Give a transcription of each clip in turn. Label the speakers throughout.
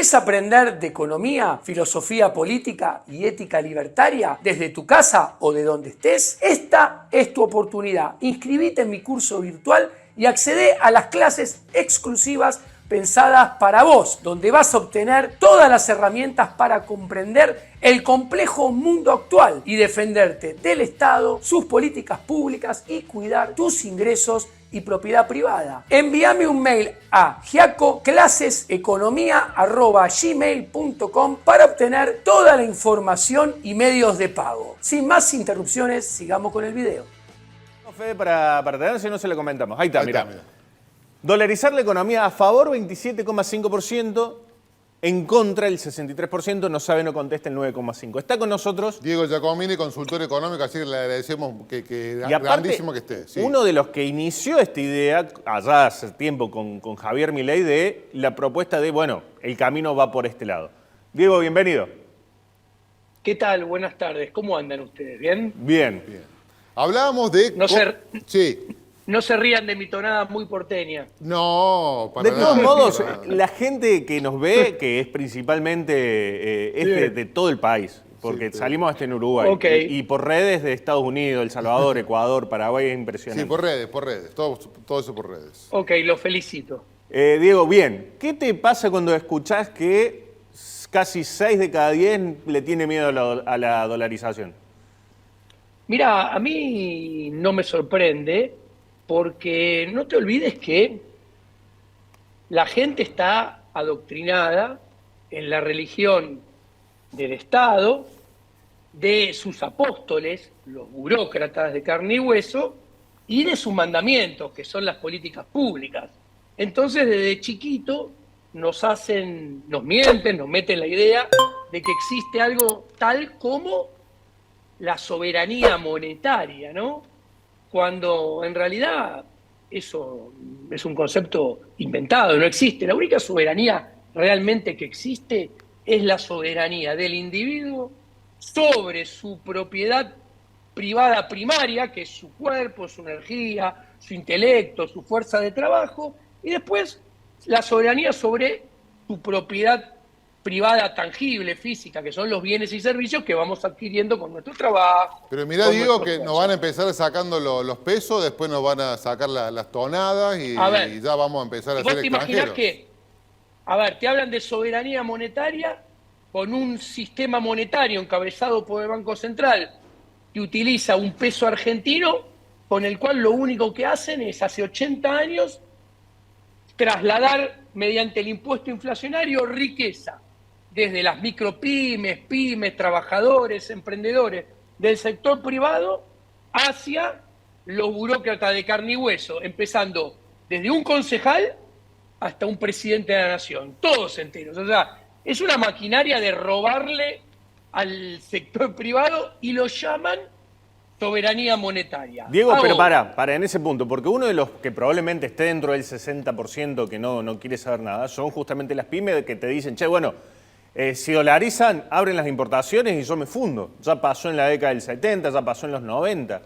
Speaker 1: ¿Querés aprender de economía, filosofía política y ética libertaria desde tu casa o de donde estés? Esta es tu oportunidad. Inscribite en mi curso virtual y accede a las clases exclusivas pensadas para vos, donde vas a obtener todas las herramientas para comprender el complejo mundo actual y defenderte del Estado, sus políticas públicas y cuidar tus ingresos y propiedad privada. Envíame un mail a giacoclaseseconomia@gmail.com para obtener toda la información y medios de pago. Sin más interrupciones, sigamos con el video.
Speaker 2: Fede, para tener, si no se le comentamos. Ahí está, mira. Dolarizar la economía a favor 27,5%, en contra el 63%, no sabe, no contesta el 9,5%. Está con nosotros
Speaker 3: Diego Giacomini, consultor económico, así que le agradecemos que
Speaker 2: y aparte,
Speaker 3: grandísimo que esté. Sí.
Speaker 2: Uno de los que inició esta idea allá hace tiempo con Javier Milei de la propuesta de, bueno, el camino va por este lado. Diego, bienvenido.
Speaker 4: ¿Qué tal? Buenas tardes. ¿Cómo andan ustedes? ¿Bien?
Speaker 2: Bien.
Speaker 3: Hablábamos de... Sí.
Speaker 4: No se rían de mi tonada muy porteña.
Speaker 3: No, para
Speaker 2: De todos
Speaker 3: nada.
Speaker 2: modos, la gente que nos ve, que es principalmente de todo el país, porque salimos hasta en Uruguay, y por redes de Estados Unidos, El Salvador, Ecuador, Paraguay, es impresionante.
Speaker 3: Sí, por redes, todo eso por redes.
Speaker 4: Ok, lo felicito.
Speaker 2: Diego, bien, ¿qué te pasa cuando escuchás que casi 6 de cada 10 le tiene miedo a la dolarización?
Speaker 4: Mira, a mí no me sorprende, porque no te olvides que la gente está adoctrinada en la religión del Estado, de sus apóstoles, los burócratas de carne y hueso, y de sus mandamientos, que son las políticas públicas. Entonces, desde chiquito nos mienten, nos meten la idea de que existe algo tal como la soberanía monetaria, ¿no? Cuando en realidad eso es un concepto inventado, no existe. La única soberanía realmente que existe es la soberanía del individuo sobre su propiedad privada primaria, que es su cuerpo, su energía, su intelecto, su fuerza de trabajo, y después la soberanía sobre su propiedad privada tangible, física, que son los bienes y servicios que vamos adquiriendo con nuestro trabajo.
Speaker 3: Pero mirá, Diego, que nos van a empezar sacando los pesos, después nos van a sacar las tonadas y ya vamos a empezar a ser
Speaker 4: ¿Vos te imaginás
Speaker 3: extranjeros?
Speaker 4: te hablan de soberanía monetaria con un sistema monetario encabezado por el Banco Central que utiliza un peso argentino con el cual lo único que hacen es, hace 80 años, trasladar mediante el impuesto inflacionario riqueza desde las micropymes, pymes, trabajadores, emprendedores del sector privado hacia los burócratas de carne y hueso, empezando desde un concejal hasta un presidente de la nación, todos enteros. O sea, es una maquinaria de robarle al sector privado y lo llaman soberanía monetaria.
Speaker 2: Diego, pero para en ese punto, porque uno de los que probablemente esté dentro del 60% que no quiere saber nada, son justamente las pymes que te dicen, che, bueno, si dolarizan, abren las importaciones y yo me fundo. Ya pasó en la década del 70, ya pasó en los 90.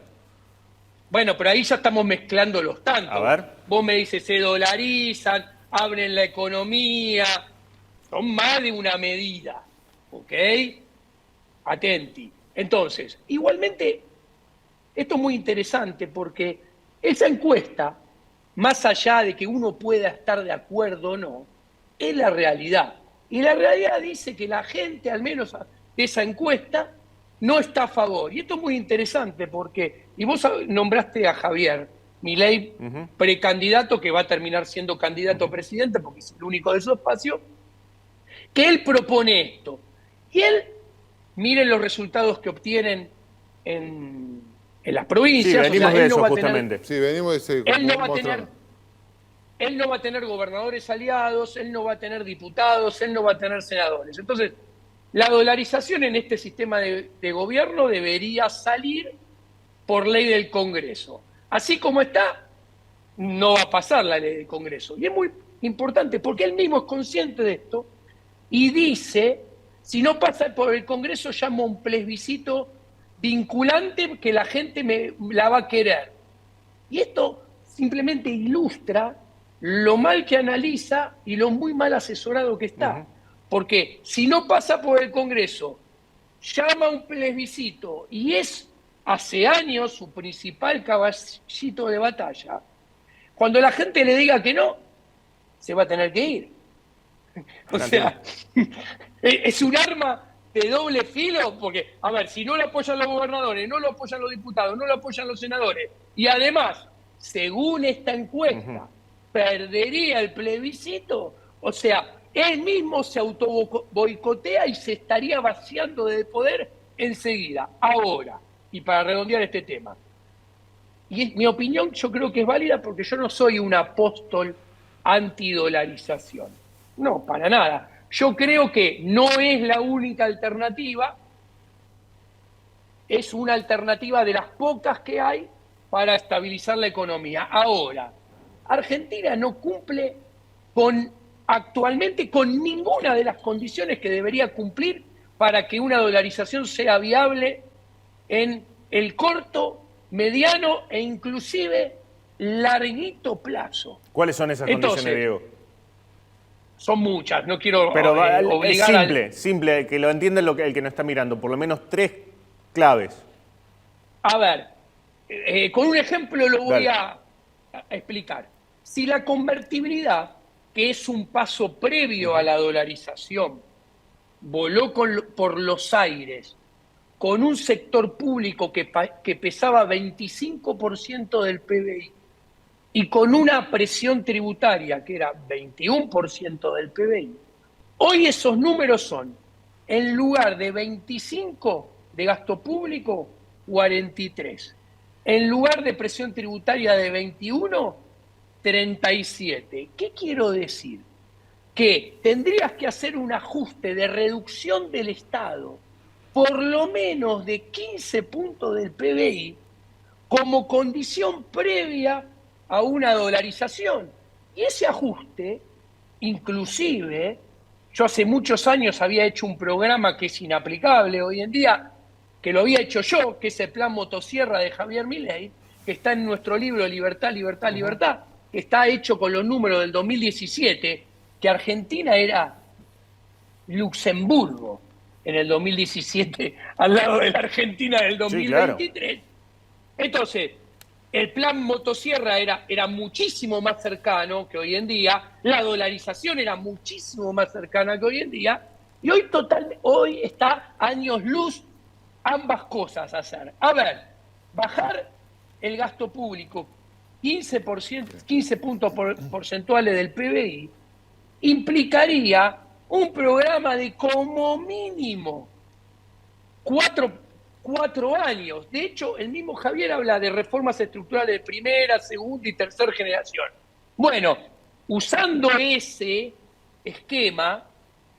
Speaker 4: Bueno, pero ahí ya estamos mezclando los tantos.
Speaker 2: A ver.
Speaker 4: Vos me dices, se dolarizan, abren la economía, son más de una medida, ¿ok? Atenti. Entonces, igualmente, esto es muy interesante porque esa encuesta, más allá de que uno pueda estar de acuerdo o no, es la realidad. Y la realidad dice que la gente, al menos de esa encuesta, no está a favor. Y esto es muy interesante porque, y vos nombraste a Javier Milei, precandidato que va a terminar siendo candidato a presidente porque es el único de su espacio, que él propone esto. Y él, miren los resultados que obtienen en las provincias.
Speaker 2: Sí, venimos de eso
Speaker 3: justamente. Sí, venimos de ese...
Speaker 4: Él no va a tener gobernadores aliados, él no va a tener diputados, él no va a tener senadores. Entonces, la dolarización en este sistema de gobierno debería salir por ley del Congreso. Así como está, no va a pasar la ley del Congreso. Y es muy importante porque él mismo es consciente de esto y dice, si no pasa por el Congreso, llamo a un plebiscito vinculante que la gente la va a querer. Y esto simplemente ilustra lo mal que analiza y lo muy mal asesorado que está. Porque si no pasa por el Congreso, llama a un plebiscito y es hace años su principal caballito de batalla, cuando la gente le diga que no, se va a tener que ir. O sea, es un arma de doble filo, porque, a ver, si no lo apoyan los gobernadores, no lo apoyan los diputados, no lo apoyan los senadores, y además, según esta encuesta, perdería el plebiscito, o sea, él mismo se autoboicotea y se estaría vaciando de poder enseguida. Ahora, y para redondear este tema, y mi opinión yo creo que es válida porque yo no soy un apóstol antidolarización. No, para nada. Yo creo que no es la única alternativa, es una alternativa de las pocas que hay para estabilizar la economía. Ahora, Argentina no cumple actualmente con ninguna de las condiciones que debería cumplir para que una dolarización sea viable en el corto, mediano e inclusive larguito plazo.
Speaker 2: ¿Cuáles son esas condiciones, Diego?
Speaker 4: Son muchas, no quiero
Speaker 2: obligar simple, que lo entienda el que nos está mirando, por lo menos 3 claves.
Speaker 4: A ver, con un ejemplo lo voy a explicar. Si la convertibilidad, que es un paso previo a la dolarización, voló por los aires con un sector público que pesaba 25% del PBI y con una presión tributaria que era 21% del PBI, hoy esos números son, en lugar de 25 de gasto público, 43. En lugar de presión tributaria de 21, 37. ¿Qué quiero decir? Que tendrías que hacer un ajuste de reducción del Estado por lo menos de 15 puntos del PBI como condición previa a una dolarización. Y ese ajuste, inclusive, yo hace muchos años había hecho un programa que es inaplicable hoy en día, que lo había hecho yo, que es el Plan Motosierra de Javier Milei, que está en nuestro libro Libertad, Libertad, Libertad, que está hecho con los números del 2017, que Argentina era Luxemburgo en el 2017, al lado de la Argentina del 2023. Sí, claro. Entonces, el plan Motosierra era muchísimo más cercano que hoy en día, la dolarización era muchísimo más cercana que hoy en día, y hoy está años luz ambas cosas a hacer. A ver, bajar el gasto público 15 puntos porcentuales del PBI implicaría un programa de como mínimo 4 años. De hecho, el mismo Javier habla de reformas estructurales de primera, segunda y tercera generación. Bueno, usando ese esquema,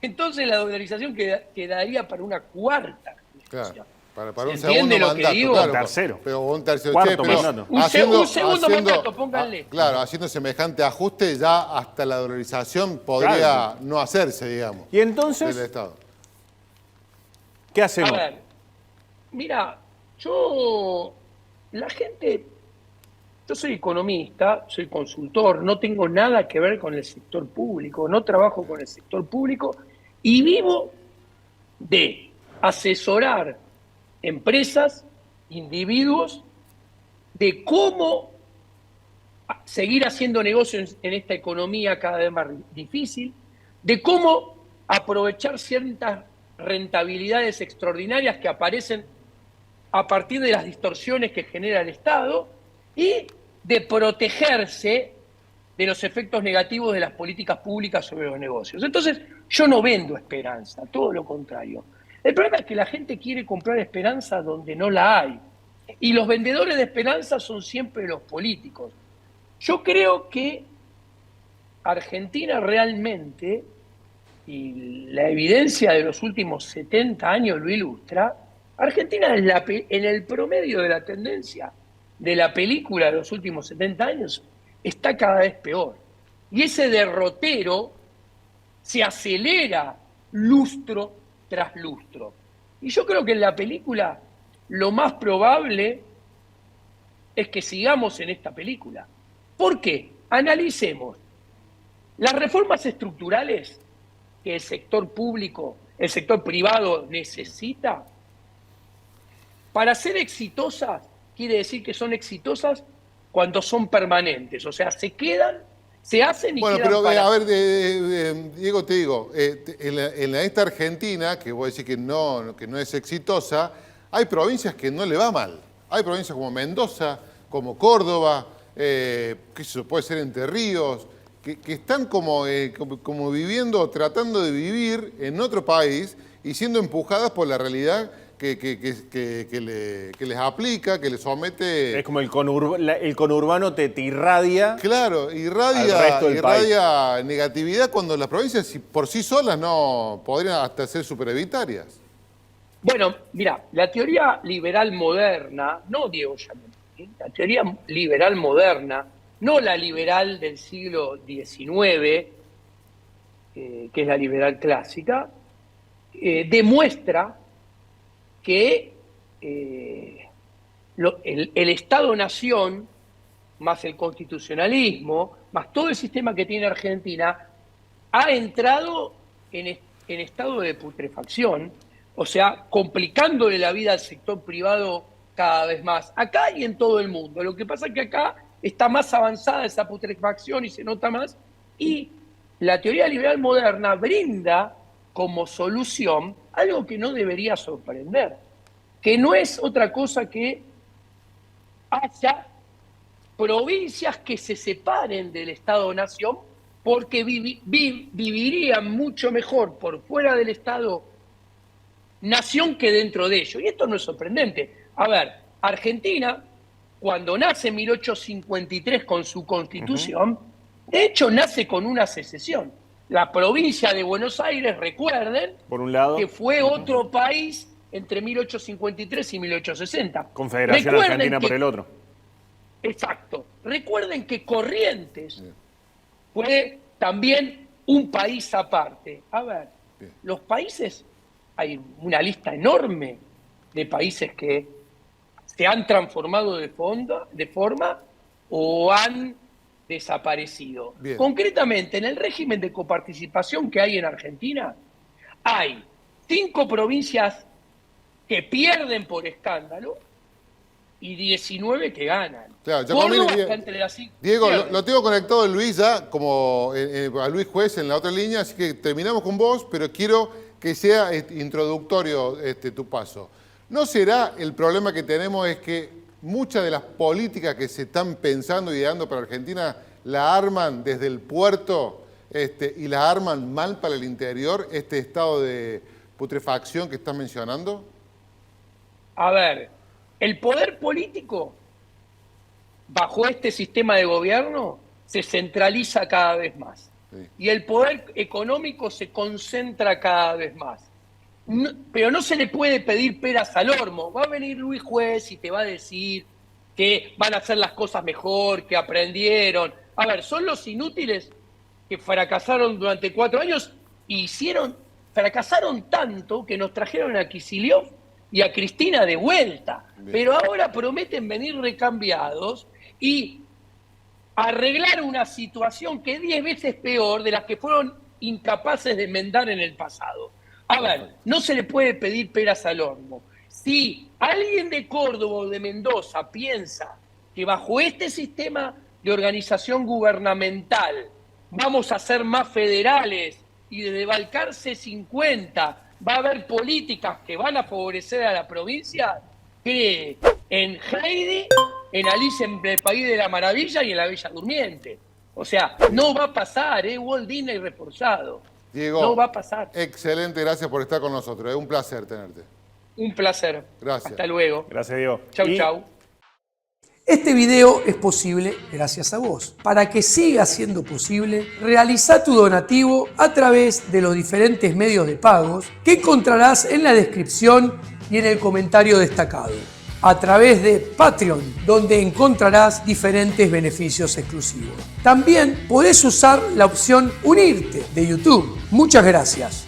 Speaker 4: entonces la dolarización quedaría para una cuarta generación.
Speaker 3: Claro. Para un segundo mandato, claro,
Speaker 2: tercero.
Speaker 3: Pero un tercero.
Speaker 2: Cuarto mandato.
Speaker 4: Un segundo mandato, pónganle.
Speaker 3: Claro, haciendo semejante ajuste, ya hasta la dolarización podría no hacerse, digamos.
Speaker 2: ¿Y entonces?
Speaker 3: Del Estado.
Speaker 2: ¿Qué hacemos?
Speaker 4: A ver, mira, la gente, yo soy economista, soy consultor, no tengo nada que ver con el sector público, no trabajo con el sector público y vivo de asesorar empresas, individuos, de cómo seguir haciendo negocios en esta economía cada vez más difícil, de cómo aprovechar ciertas rentabilidades extraordinarias que aparecen a partir de las distorsiones que genera el Estado y de protegerse de los efectos negativos de las políticas públicas sobre los negocios. Entonces, yo no vendo esperanza, todo lo contrario. El problema es que la gente quiere comprar esperanza donde no la hay. Y los vendedores de esperanza son siempre los políticos. Yo creo que Argentina realmente, y la evidencia de los últimos 70 años lo ilustra, Argentina en el promedio de la tendencia de la película de los últimos 70 años está cada vez peor. Y ese derrotero se acelera lustro tras lustro. Y yo creo que en la película lo más probable es que sigamos en esta película. ¿Por qué? Analicemos. Las reformas estructurales que el sector público, el sector privado necesita? Para ser exitosas, quiere decir que son exitosas cuando son permanentes, o sea, se quedan, se hacen y
Speaker 3: bueno,
Speaker 4: quedan.
Speaker 3: Pero
Speaker 4: para...
Speaker 3: a ver, Diego, te digo, en esta Argentina, que voy a decir que no es exitosa, hay provincias que no le va mal. Hay provincias como Mendoza, como Córdoba, que eso puede ser Entre Ríos, que están como viviendo, tratando de vivir en otro país y siendo empujadas por la realidad que les aplica, que les somete.
Speaker 2: Es como el conurbano te irradia.
Speaker 3: Claro, irradia negatividad cuando las provincias por sí solas no podrían hasta ser superevitarias.
Speaker 4: Bueno, mira, la teoría liberal moderna, no Diego Giannini, la teoría liberal moderna, no la liberal del siglo XIX, que es la liberal clásica, demuestra que el Estado-Nación, más el constitucionalismo, más todo el sistema que tiene Argentina, ha entrado en estado de putrefacción, o sea, complicándole la vida al sector privado cada vez más, acá y en todo el mundo. Lo que pasa es que acá está más avanzada esa putrefacción y se nota más, y la teoría liberal moderna brinda como solución algo que no debería sorprender, que no es otra cosa que haya provincias que se separen del Estado-Nación porque vivirían mucho mejor por fuera del Estado-Nación que dentro de ello. Y esto no es sorprendente. A ver, Argentina, cuando nace en 1853 con su Constitución, de hecho nace con una secesión. La provincia de Buenos Aires, recuerden,
Speaker 2: por un lado,
Speaker 4: que fue otro país entre 1853 y 1860.
Speaker 2: Confederación Argentina por el otro.
Speaker 4: Exacto. Recuerden que Corrientes fue también un país aparte. A ver, los países, hay una lista enorme de países que se han transformado de forma o han desaparecido.
Speaker 3: Bien.
Speaker 4: Concretamente, en el régimen de coparticipación que hay en Argentina, hay 5 provincias que pierden por escándalo y 19 que ganan.
Speaker 3: Claro,
Speaker 4: Córdoba está entre las 5.
Speaker 3: Diego, lo tengo conectado a Luis ya, como a Luis Juez en la otra línea, así que terminamos con vos, pero quiero que sea introductorio tu paso. ¿No será el problema que tenemos es que muchas de las políticas que se están pensando y ideando para Argentina la arman desde el puerto y la arman mal para el interior, este estado de putrefacción que estás mencionando?
Speaker 4: A ver, el poder político, bajo este sistema de gobierno, se centraliza cada vez más. Sí. Y el poder económico se concentra cada vez más. No, pero no se le puede pedir peras al olmo. Va a venir Luis Juez y te va a decir que van a hacer las cosas mejor, que aprendieron. A ver, son los inútiles que fracasaron durante 4 años y fracasaron tanto que nos trajeron a Kicillof y a Cristina de vuelta. Bien. Pero ahora prometen venir recambiados y arreglar una situación que es 10 veces peor de las que fueron incapaces de enmendar en el pasado. A ver, no se le puede pedir peras al olmo. Si alguien de Córdoba o de Mendoza piensa que bajo este sistema de organización gubernamental vamos a ser más federales y desde Balcarce 50 va a haber políticas que van a favorecer a la provincia, cree en Heidi, en Alice en el País de la Maravilla y en la Bella Durmiente. O sea, no va a pasar, Walt Disney reforzado.
Speaker 3: Diego,
Speaker 4: no va a pasar.
Speaker 3: Excelente, gracias por estar con nosotros. Es un placer tenerte.
Speaker 4: Un placer.
Speaker 3: Gracias.
Speaker 4: Hasta luego.
Speaker 2: Gracias, Diego.
Speaker 4: Chau, chau.
Speaker 1: Este video es posible gracias a vos. Para que siga siendo posible, realiza tu donativo a través de los diferentes medios de pagos que encontrarás en la descripción y en el comentario destacado. A través de Patreon, donde encontrarás diferentes beneficios exclusivos. También podés usar la opción Unirte de YouTube. Muchas gracias.